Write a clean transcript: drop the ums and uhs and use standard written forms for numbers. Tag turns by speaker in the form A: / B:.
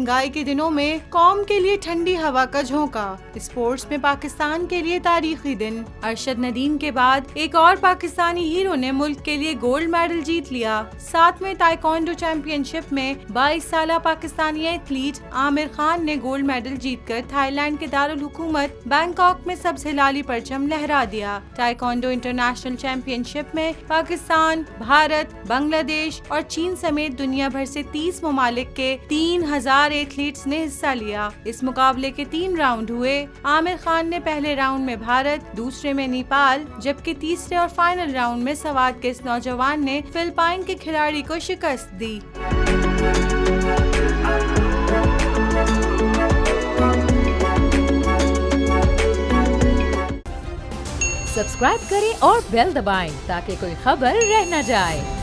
A: महंगाई के दिनों में कौम के लिए ठंडी हवा का झोंका। स्पोर्ट्स में पाकिस्तान के लिए तारीखी दिन। अरशद नदीम के बाद एक और पाकिस्तानी हीरो ने मुल्क के लिए गोल्ड मेडल जीत लिया। 7वें ताइक्वांडो चैंपियनशिप में 22 साला पाकिस्तानी एथलीट आमिर खान ने गोल्ड मेडल जीतकर थाईलैंड के दारुल हुकूमत बैंकॉक में सबसे हिलाली परचम लहरा दिया। ताइक्वांडो इंटरनेशनल चैंपियनशिप में पाकिस्तान, भारत, बांग्लादेश और चीन समेत दुनिया भर से 30 ममालिक के 3000 एथलीट्स ने हिस्सा लिया। इस मुकाबले के 3 राउंड हुए। आमिर खान ने पहले राउंड में भारत, दूसरे में नेपाल, जबकि तीसरे और फाइनल राउंड में सवात के इस नौजवान ने फिलिपाइन के खिलाड़ी को शिकस्त दी।
B: सब्सक्राइब करें और बेल दबाएं ताकि कोई खबर रह न जाए।